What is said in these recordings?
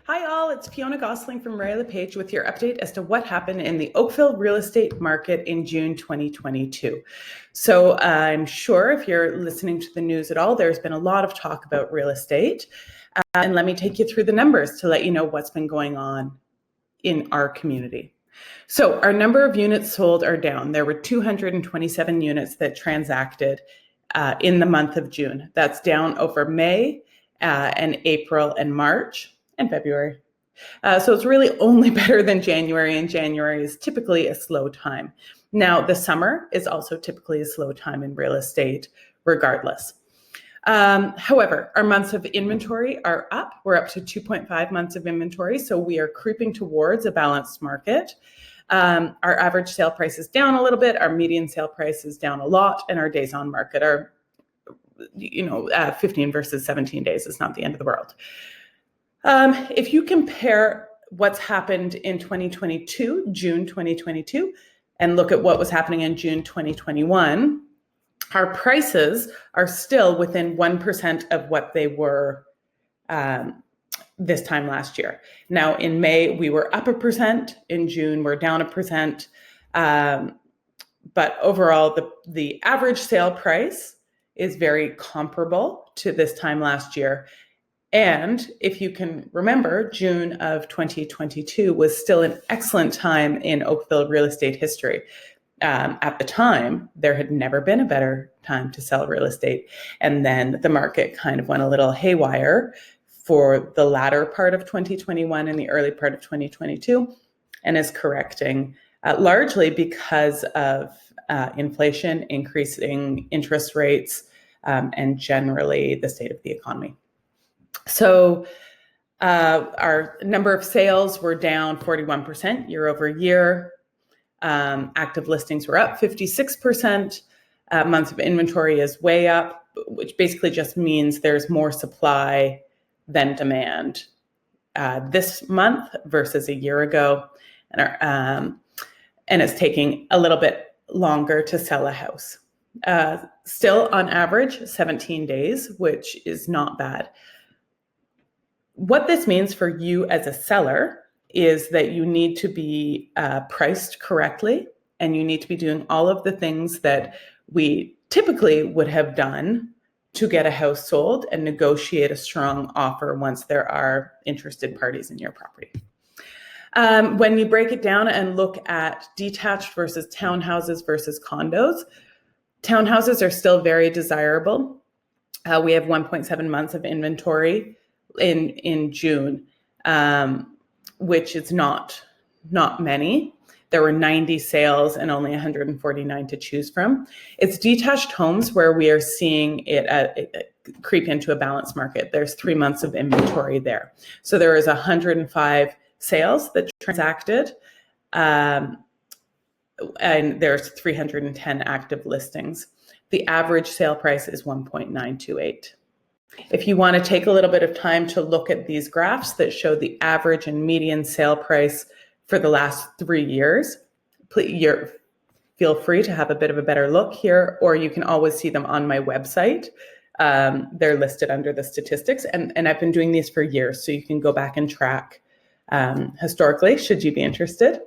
Hi all, it's Fionna Gossling from Ray LePage with your update as to what happened in the Oakville real estate market in June 2022. So I'm sure if you're listening to the news at all, there's been a lot of talk about real estate. And let me take you through the numbers to let you know what's been going on in our community. So our number of units sold are down. There were 227 units that transacted in the month of June. That's down over May and April and March and February. So it's really only better than January, and January is typically a slow time. Now, the summer is also typically a slow time in real estate, regardless. However, our months of inventory are up. We're up to 2.5 months of inventory, so we are creeping towards a balanced market. Our average sale price is down a little bit, our median sale price is down a lot, and our days on market are, 15 versus 17 days is not the end of the world. If you compare what's happened in 2022, June 2022, and look at what was happening in June 2021, our prices are still within 1% of what they were this time last year. Now, in May, we were up 1%. In June, we're down 1%. But overall, the average sale price is very comparable to this time last year. And if you can remember, June of 2022 was still an excellent time in Oakville real estate history. At the time, there had never been a better time to sell real estate. And then the market kind of went a little haywire for the latter part of 2021 and the early part of 2022, and is correcting largely because of inflation, increasing interest rates, and generally the state of the economy. So our number of sales were down 41% year over year. Active listings were up 56%. Months of inventory is way up, which basically just means there's more supply than demand this month versus a year ago. And it's taking a little bit longer to sell a house. Still on average, 17 days, which is not bad. What this means for you as a seller is that you need to be priced correctly, and you need to be doing all of the things that we typically would have done to get a house sold and negotiate a strong offer once there are interested parties in your property. When you break it down and look at detached versus townhouses versus condos, townhouses are still very desirable. We have 1.7 months of inventory in June, which is not many. There were 90 sales and only 149 to choose from. It's detached homes where we are seeing it creep into a balanced market. There's 3 months of inventory there. So there is 105 sales that transacted, and there's 310 active listings. The average sale price is 1.928. If you want to take a little bit of time to look at these graphs that show the average and median sale price for the last 3 years, feel free to have a bit of a better look here, or you can always see them on my website. They're listed under the statistics, and I've been doing these for years, so you can go back and track historically, should you be interested.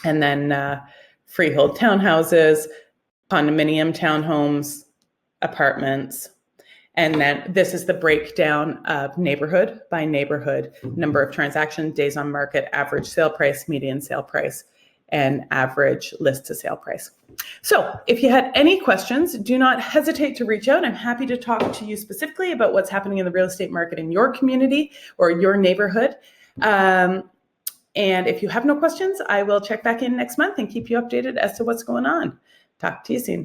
And then freehold townhouses, condominium townhomes, apartments. And then this is the breakdown of neighborhood by neighborhood, number of transactions, days on market, average sale price, median sale price, and average list to sale price. So if you had any questions, do not hesitate to reach out. I'm happy to talk to you specifically about what's happening in the real estate market in your community or your neighborhood. And if you have no questions, I will check back in next month and keep you updated as to what's going on. Talk to you soon.